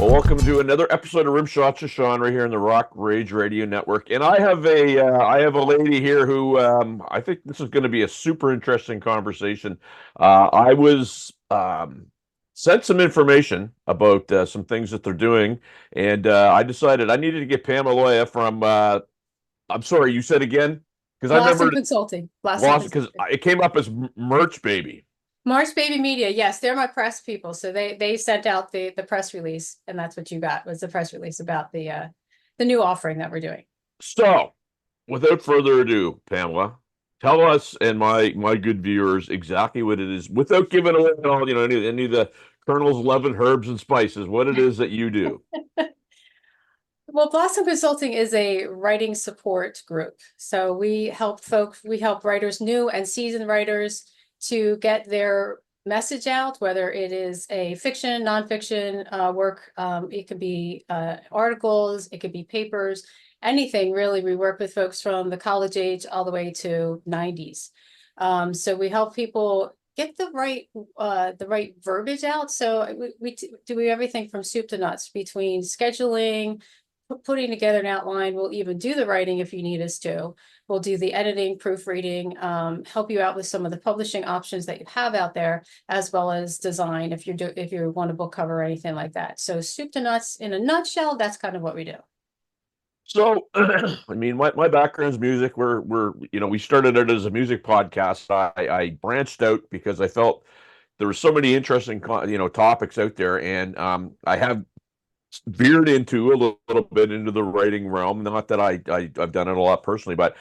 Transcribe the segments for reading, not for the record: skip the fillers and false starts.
Well, welcome to another episode of Rim Shots with Sean right here on the Rock Rage Radio Network. And I have a lady here who I think this is going to be a super interesting conversation. I was sent some information about some things that they're doing, and I decided I needed to get Pamela Aloia from. I'm sorry, you said again because I Blossom remembered Consulting. Blossom lost because Consulting. it came up as Merch Baby. Mars Baby Media. Yes, they're my press people. So they sent out the press release, and that's what you got was the press release about the new offering that we're doing. So, without further ado, Pamela, tell us and my good viewers exactly what it is, without giving away all, any of the Colonel's 11 herbs and spices, what it is that you do. Well, Blossom Consulting is a writing support group. So we help writers, new and seasoned writers, to get their message out, whether it is a fiction, nonfiction work. It could be articles, it could be papers, anything really. We work with folks from the college age all the way to 90s. So we help people get the right verbiage out. So we do everything from soup to nuts between scheduling, putting together an outline. We'll even do the writing if you need us to. We'll do the editing, proofreading, help you out with some of the publishing options that you have out there, as well as design if you want a book cover or anything like that. So soup to nuts in a nutshell, that's kind of what we do. So, I mean, my background is music. We started out as a music podcast. I branched out because I felt there were so many interesting, topics out there, and I have veered into a little bit into the writing realm. Not that I've done it a lot personally, but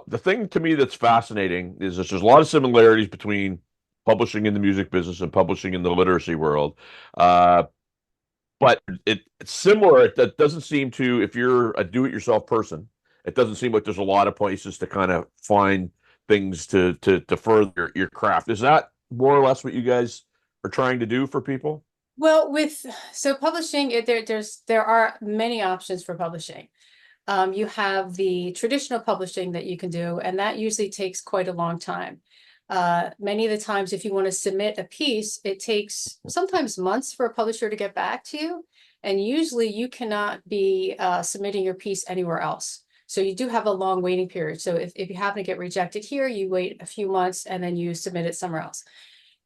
the thing to me that's fascinating is that there's a lot of similarities between publishing in the music business and publishing in the literacy world. But it's similar. That doesn't seem to, if you're a do-it-yourself person, it doesn't seem like there's a lot of places to kind of find things to further your craft. Is that more or less what you guys are trying to do for people? Well, so publishing, there are many options for publishing. You have the traditional publishing that you can do, and that usually takes quite a long time. Many of the times, if you want to submit a piece, it takes sometimes months for a publisher to get back to you. And usually you cannot be submitting your piece anywhere else. So you do have a long waiting period. So if you happen to get rejected here, you wait a few months and then you submit it somewhere else.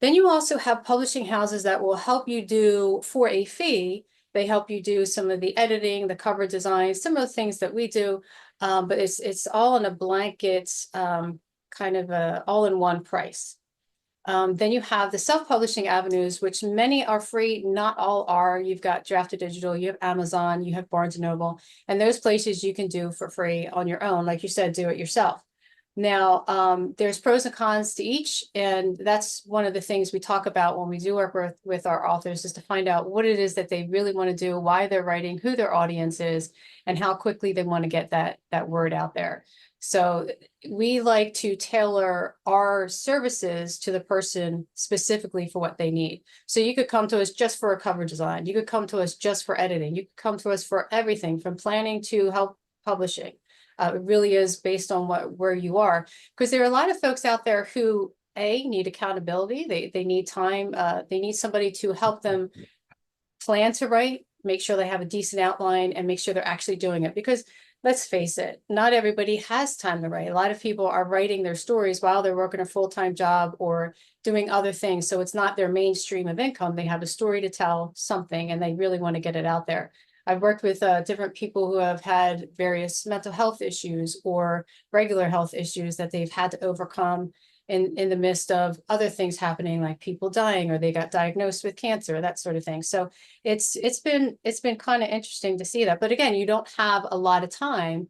Then you also have publishing houses that will help you do for a fee. They help you do some of the editing, the cover design, some of the things that we do. But it's all in a blanket kind of a all-in-one price. Then you have the self-publishing avenues, which many are free, not all are. You've got Drafted Digital, you have Amazon, you have Barnes and Noble, and those places you can do for free on your own. Like you said, do it yourself. Now, there's pros and cons to each, and that's one of the things we talk about when we do work with our authors, is to find out what it is that they really want to do, why they're writing, who their audience is, and how quickly they want to get that word out there. So we like to tailor our services to the person specifically for what they need. So you could come to us just for a cover design. You could come to us just for editing. You could come to us for everything from planning to help publishing. It really is based on where you are, because there are a lot of folks out there who need accountability. They need time. They need somebody to help them plan to write, make sure they have a decent outline, and make sure they're actually doing it. Because let's face it, not everybody has time to write. A lot of people are writing their stories while they're working a full-time job or doing other things. So it's not their mainstream of income. They have a story to tell, something, and they really want to get it out there. I've worked with different people who have had various mental health issues or regular health issues that they've had to overcome in the midst of other things happening, like people dying, or they got diagnosed with cancer, that sort of thing. So it's been kind of interesting to see that. But again, you don't have a lot of time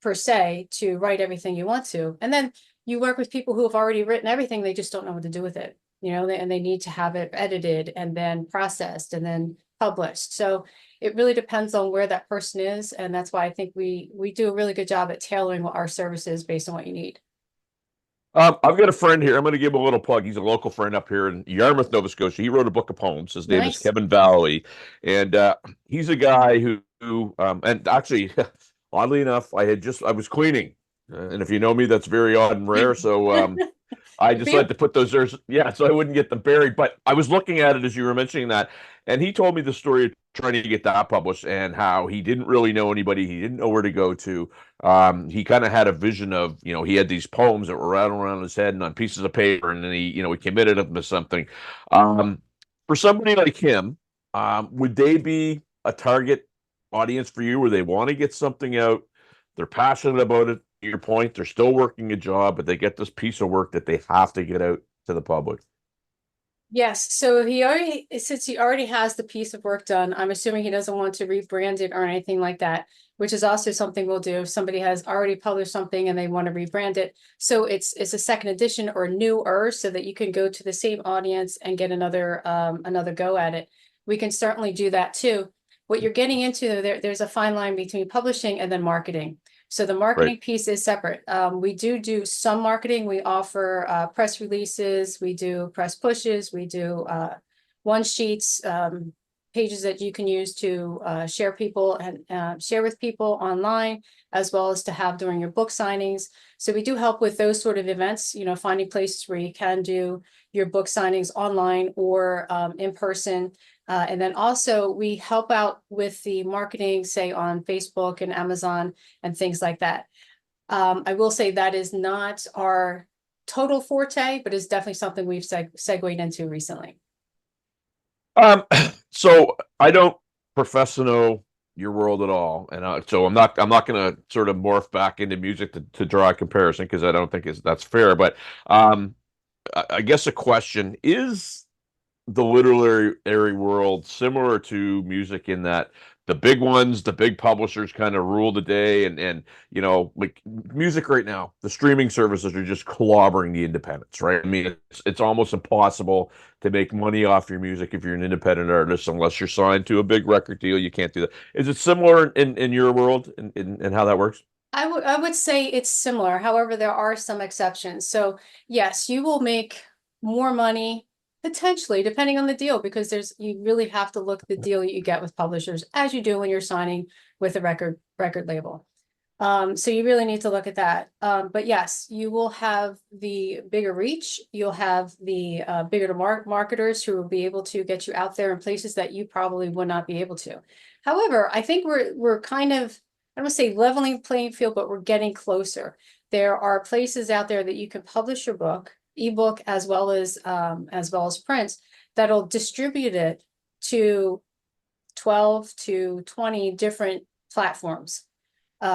per se to write everything you want to. And then you work with people who have already written everything, they just don't know what to do with it, and they need to have it edited and then processed and then published. So it really depends on where that person is. And that's why I think we do a really good job at tailoring what our service is based on what you need. I've got a friend here. I'm going to give him a little plug. He's a local friend up here in Yarmouth, Nova Scotia. He wrote a book of poems. His name is Nice. Kevin Valley, and he's a guy and actually, oddly enough, I was cleaning, and if you know me, that's very odd and rare. So I Good for you. decided to put those there, yeah, so I wouldn't get them buried. But I was looking at it as you were mentioning that, and he told me the story of trying to get that published, and how he didn't really know anybody. He didn't know where to go to. He kind of had a vision of, he had these poems that were rattling around his head and on pieces of paper, and then he committed them to something. Um, for somebody like him, would they be a target audience for you, where they want to get something out? They're passionate about it. To your point, they're still working a job, but they get this piece of work that they have to get out to the public. Yes, so since he already has the piece of work done, I'm assuming he doesn't want to rebrand it or anything like that, which is also something we'll do if somebody has already published something and they want to rebrand it. So it's a second edition or newer, so that you can go to the same audience and get another go at it. We can certainly do that too. What you're getting into, there's a fine line between publishing and then marketing. So the Right. marketing piece is separate. We do some marketing. We offer press releases, we do press pushes, we do one sheets, pages that you can use to share people and share with people online, as well as to have during your book signings. So we do help with those sort of events, finding places where you can do your book signings online or in person. And then also we help out with the marketing, say on Facebook and Amazon and things like that. I will say that is not our total forte, but it's definitely something we've segued into recently. So I don't profess to know your world at all, and so I'm not going to sort of morph back into music to draw a comparison, because I don't think that's fair. But I guess a question is: the literary world similar to music, in that the big ones, the big publishers, kind of rule the day, and like music right now, the streaming services are just clobbering the independents, right? I mean, it's almost impossible to make money off your music if you're an independent artist, unless you're signed to a big record deal. You can't do that. Is it similar in your world, and how that works? I would say it's similar. However, there are some exceptions. So yes, you will make more money potentially, depending on the deal, because you really have to look at the deal you get with publishers, as you do when you're signing with a record label. So you really need to look at that. But yes, you will have the bigger reach. You'll have the bigger marketers who will be able to get you out there in places that you probably would not be able to. However, I think we're kind of, I don't want to say leveling the playing field, but we're getting closer. There are places out there that you can publish your book, ebook, as well as print, that'll distribute it to 12 to 20 different platforms.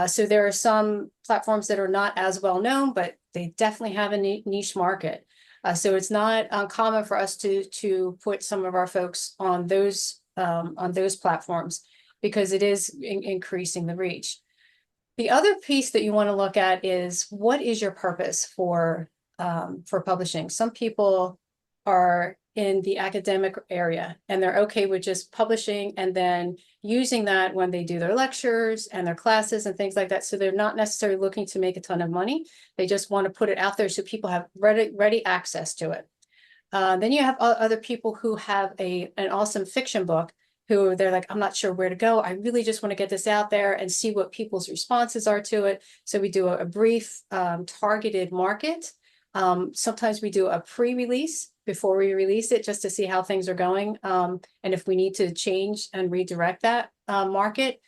So there are some platforms that are not as well known, but they definitely have a niche market. So it's not uncommon for us to put some of our folks on those platforms, because it is increasing the reach. The other piece that you want to look at is, what is your purpose for publishing? Some people are in the academic area and they're okay with just publishing and then using that when they do their lectures and their classes and things like that. So they're not necessarily looking to make a ton of money. They just want to put it out there so people have ready access to it. Then you have other people who have an awesome fiction book, who they're like, I'm not sure where to go. I really just want to get this out there and see what people's responses are to it. So we do a brief targeted market. Sometimes we do a pre-release before we release it, just to see how things are going, and if we need to change and redirect that market.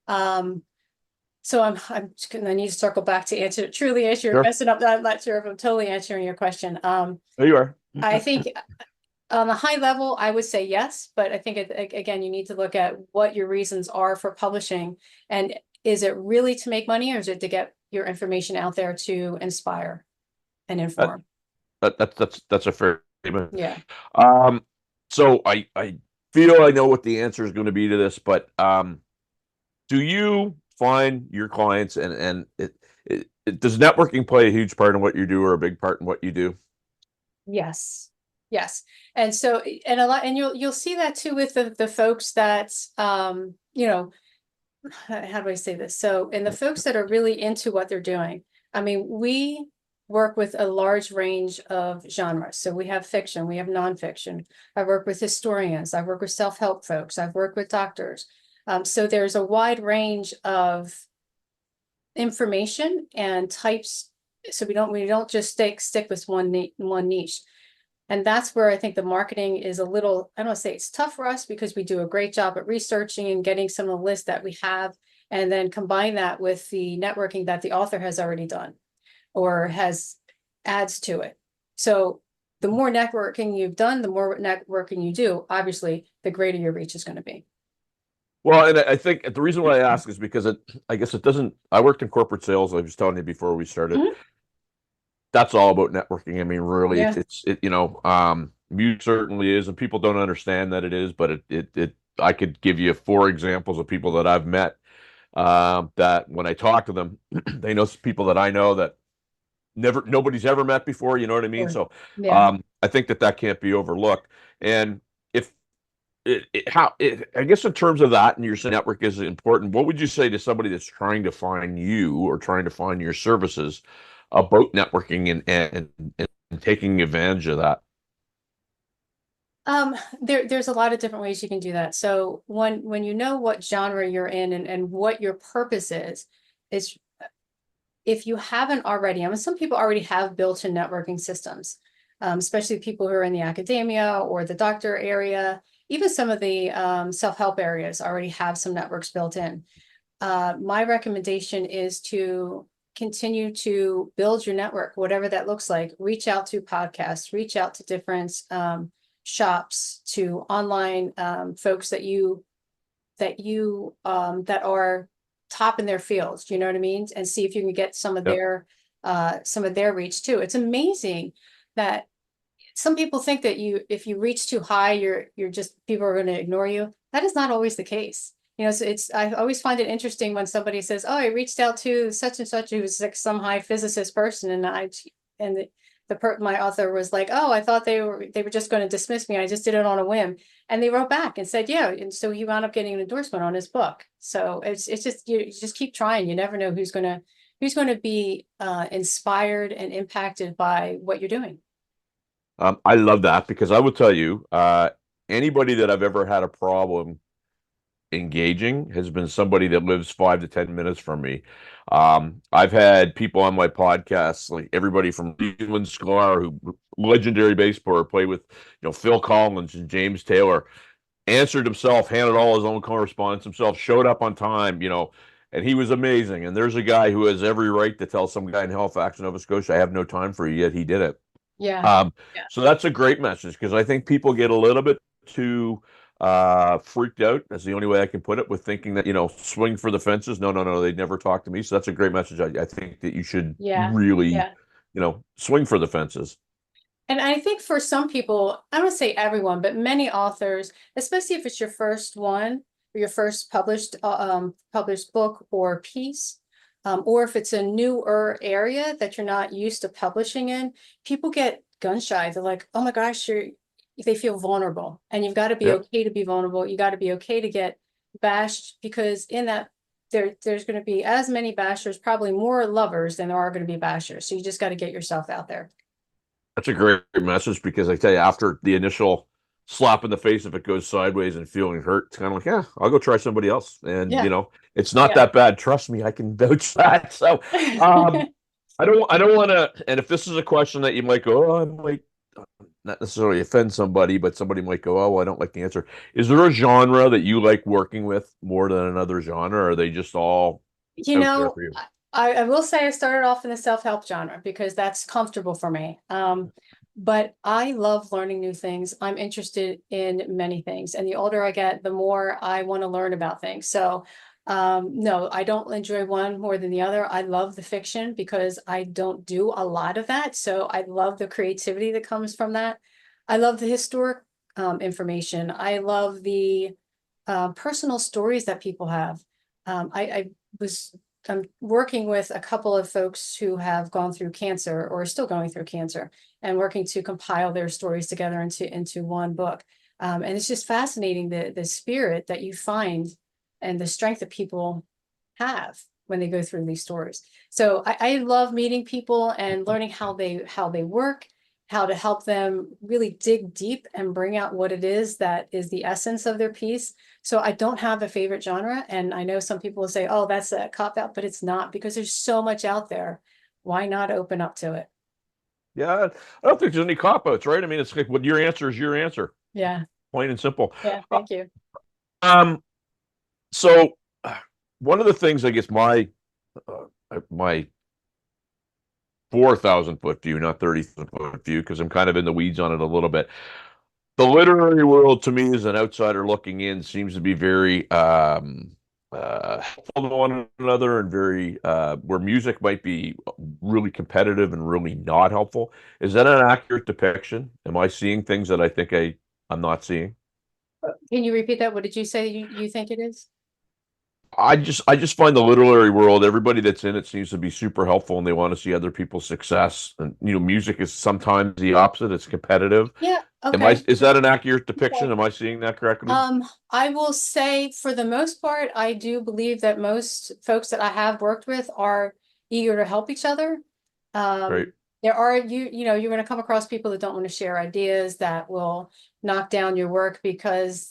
So I need to circle back to truly answer your Sure. question. I'm not sure if I'm totally answering your question. There you are. I think on a high level, I would say yes, but I think again, you need to look at what your reasons are for publishing, and is it really to make money, or is it to get your information out there to inspire and That, inform? that's a fair statement. Yeah. So I feel I know what the answer is going to be to this, but do you find your clients, and does networking play a huge part in what you do, or a big part in what you do? Yes. Yes. And so, and a lot, and you'll see that too with the folks that, how do I say this? So, and the folks that are really into what they're doing, I mean, we work with a large range of genres. So we have fiction, we have nonfiction. I work with historians, I work with self-help folks, I've worked with doctors. So there's a wide range of information and types. So we don't just stick with one niche. And that's where I think the marketing is a little, I don't want to say it's tough for us because we do a great job at researching and getting some of the lists that we have, and then combine that with the networking that the author has already done or has adds to it. So the more networking you've done, the more networking you do, obviously, the greater your reach is going to be. Well, and I think the reason why I ask is because I guess it doesn't. I worked in corporate sales. I was telling you before we started. Mhm. That's all about networking. I mean, really, Yeah. music certainly is, and people don't understand that it is, but I could give you 4 examples of people that I've met, that when I talk to them, they know people that I know that nobody's ever met before. You know what I mean? Sure. So, Yeah. I think that can't be overlooked. And if I guess in terms of that, and your network is important. What would you say to somebody that's trying to find you or trying to find your services about networking and taking advantage of that? There's a lot of different ways you can do that. So when you know what genre you're in and what your purpose is if you haven't already, I mean, some people already have built-in networking systems, especially people who are in the academia or the doctor area. Even some of the self-help areas already have some networks built in. My recommendation is to continue to build your network, whatever that looks like. Reach out to podcasts, reach out to different shops, to online folks that are top in their fields. Do you know what I mean? And see if you can get Yep. some of their reach too. It's amazing that some people think that if you reach too high, you're just people are going to ignore you. That is not always the case. You know, so I always find it interesting when somebody says, "Oh, I reached out to such and such who's like some high physicist person," and my author was like, "Oh, I thought they were just going to dismiss me. I just did it on a whim." And they wrote back and said, "Yeah," and so he wound up getting an endorsement on his book. So it's just you just keep trying. You never know who's gonna be inspired and impacted by what you're doing. I love that because I will tell you, anybody that I've ever had a problem engaging has been somebody that lives 5 to 10 minutes from me. I've had people on my podcasts, like everybody from Leland Sklar, who legendary baseballer, play with, Phil Collins and James Taylor, answered himself, handled all his own correspondence himself, showed up on time, and he was amazing. And there's a guy who has every right to tell some guy in Halifax, Nova Scotia, I have no time for you, yet he did it. Yeah. Um, Yeah. so that's a great message because I think people get a little bit too freaked out. That's the only way I can put it, with thinking that, swing for the fences. No, no, no, they'd never talk to me. So that's a great message. I think that you should Yeah. really, Yeah. swing for the fences. And I think for some people, I don't say everyone, but many authors, especially if it's your first one or your first published book or piece, or if it's a newer area that you're not used to publishing in, people get gun shy. They're like, "Oh my gosh, they feel vulnerable," and you've got to be Yep. okay to be vulnerable. You got to be okay to get bashed because in that there's going to be as many bashers, probably more lovers than there are going to be bashers. So you just got to get yourself out there. That's a great message because I tell you, after the initial slap in the face, if it goes sideways and feeling hurt, it's kind of like, yeah, I'll go try somebody else. And, Yeah. it's not Yeah. that bad. Trust me, I can vouch for that. So, um, I don't want to, and if this is a question that you might go, oh, I might not necessarily offend somebody, but somebody might go, oh, well, I don't like the answer. Is there a genre that you like working with more than another genre? Or are they just all You out there know, for you? I will say I started off in the self-help genre because that's comfortable for me. But I love learning new things. I'm interested in many things, and the older I get, the more I want to learn about things. So, no, I don't enjoy one more than the other. I love the fiction because I don't do a lot of that. So I love the creativity that comes from that. I love the historic information. I love the personal stories that people have. I was I'm working with a couple of folks who have gone through cancer or are still going through cancer and working to compile their stories together into one book. And it's just fascinating the spirit that you find and the strength that people have when they go through these stories. So I love meeting people and learning how they work, how to help them really dig deep and bring out what it is that is the essence of their piece. So I don't have a favorite genre. And I know some people will say, oh, that's a cop out, but it's not because there's so much out there. Why not open up to it? Yeah, I don't think there's any cop outs, right? I mean, it's like, what your answer is your answer, Yeah, plain and simple. yeah, Uh, thank you. Um, so one of the things, I guess, my 4,000 foot view, not 30,000 foot view, because I'm kind of in the weeds on it a little bit. The literary world, to me, as an outsider looking in, seems to be very helpful to one another, and very where music might be really competitive and really not helpful. Is that an accurate depiction? Am I seeing things that I think I'm not seeing? Can you repeat that? What did you say you think it is? I just find the literary world, everybody that's in it seems to be super helpful, and they want to see other people's success. And music is sometimes the opposite. It's competitive. Yeah, okay. Is that an accurate depiction? Okay. Am I seeing that correctly? I will say for the most part, I do believe that most folks that I have worked with are eager to help each other. Right. There are you're going to come across people that don't want to share ideas, that will knock down your work because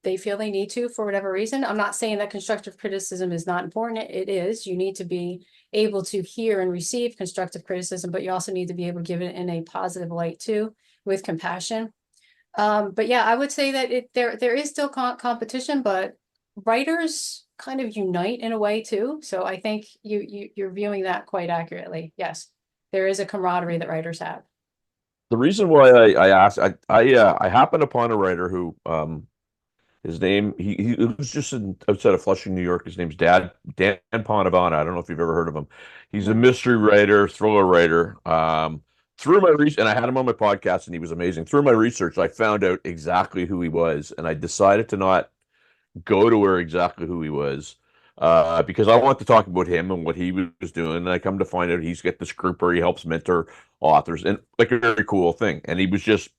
they feel they need to for whatever reason. I'm not saying that constructive criticism is not important. It is. You need to be able to hear and receive constructive criticism, but you also need to be able to give it in a positive light too, with compassion. But yeah, I would say that there is still competition, but writers kind of unite in a way too. So I think you're viewing that quite accurately. Yes, there is a camaraderie that writers have. The reason why I asked, I happened upon a writer who, his name, he was just outside of Flushing, New York. His name's Dan Ponavana. I don't know if you've ever heard of him. He's a No. mystery writer, thriller writer. Through my research, and I had him on my podcast, and he was amazing. Through my research, I found out exactly who he was, and I decided to not go to where exactly who he was, because I want to talk about him and what he was doing. And I come to find out he's got this group where he helps mentor authors, and like a very cool thing. And he was just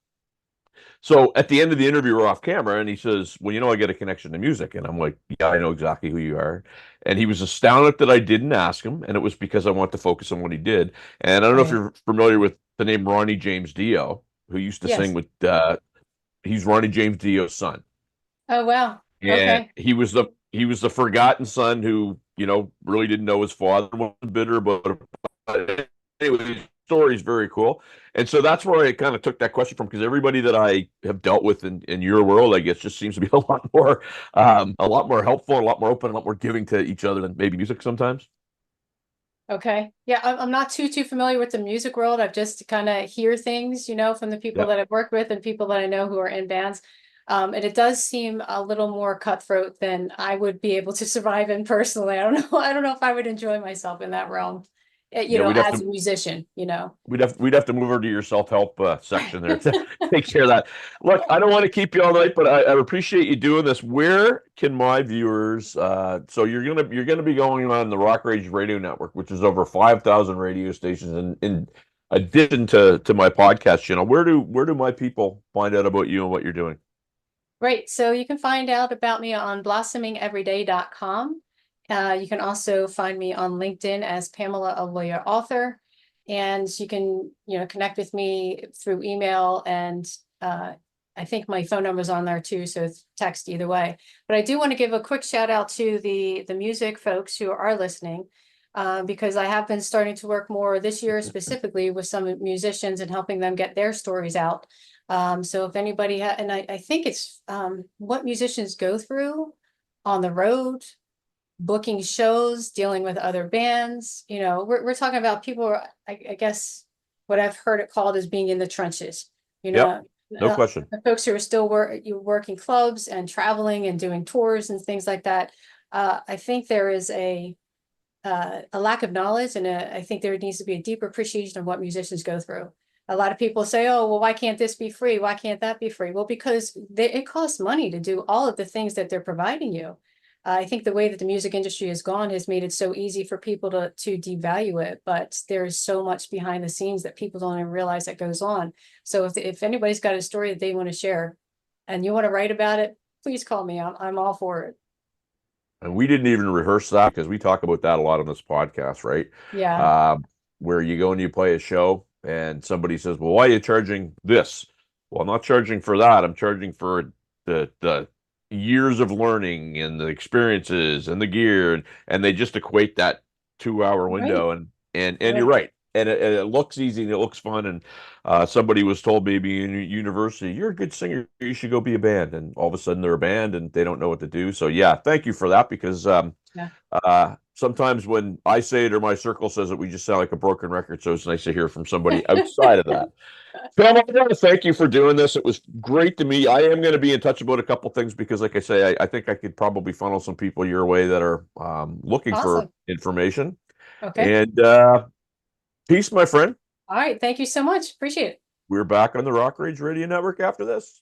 so at the end of the interview, we're off camera, and he says, "Well, I get a connection to music." And I'm like, "Yeah, I know exactly who you are." And he was astounded that I didn't ask him, and it was because I want to focus on what he did. And I don't know if Right. you're familiar with the name Ronnie James Dio, who used to sing Yes. with. He's Ronnie James Dio's son. Oh, wow. And Okay. he was the forgotten son who, really didn't know his father, was bitter about it. But anyway, his story is very cool. And so that's where I kind of took that question from, because everybody that I have dealt with in your world, I guess, just seems to be a lot more helpful, a lot more open, a lot more giving to each other than maybe music sometimes. Okay. Yeah, I'm not too familiar with the music world. I've just kind of hear things, from the people Yeah. that I've worked with and people that I know who are in bands. And it does seem a little more cutthroat than I would be able to survive in personally. I don't know. I don't know if I would enjoy myself in that realm, Yeah, we'd have as a to musician. we'd have to move over to your self-help section there to take care of that. Look, I don't want to keep you all night, but I appreciate you doing this. Where can my viewers? So you're gonna be going on the Rock Rage Radio Network, which is over 5,000 radio stations, in addition to my podcast channel. Where do my people find out about you and what you're doing? Right. So you can find out about me on blossomingeveryday.com. You can also find me on LinkedIn as Pamela Aloia author. And you can, connect with me through email, and I think my phone number is on there too, so it's text either way. But I do want to give a quick shout out to the music folks who are listening, because I have been starting to work more this year specifically with some musicians and helping them get their stories out. So if anybody and I think it's what musicians go through on the road, booking shows, dealing with other bands. We're talking about people, I guess what I've heard it called is being in the trenches, you Yep, know, no question. the folks who are still working clubs and traveling and doing tours and things like that. I think there is a lack of knowledge, and I think there needs to be a deeper appreciation of what musicians go through. A lot of people say, "Oh, well, why can't this be free? Why can't that be free?" Well, because it costs money to do all of the things that they're providing you. I think the way that the music industry has gone has made it so easy for people to devalue it, but there's so much behind the scenes that people don't even realize that goes on. So if anybody's got a story that they want to share and you want to write about it, please call me. I'm all for it. And we didn't even rehearse that, because we talk about that a lot on this podcast, right? Yeah, Um, where you go and you play a show, and somebody says, "Well, why are you charging this?" Well, I'm not charging for that. I'm charging for the years of learning and the experiences and the gear, and they just equate that 2 hour right, window. And you're right. right. and it looks easy and it looks fun. And somebody was told maybe in university, you're a good singer, you should go be a band. And all of a sudden they're a band and they don't know what to do. So yeah, thank you for that, because Yeah. sometimes when I say it or my circle says it, we just sound like a broken record. So it's nice to hear from somebody outside of that. Pam, I want to thank you for doing this. It was great to meet. I am going to be in touch about a couple things because, like I say, I think I could probably funnel some people your way that are looking for Awesome. information. Okay. And peace, my friend. All right. Thank you so much. Appreciate it. We're back on the Rock Rage Radio Network after this.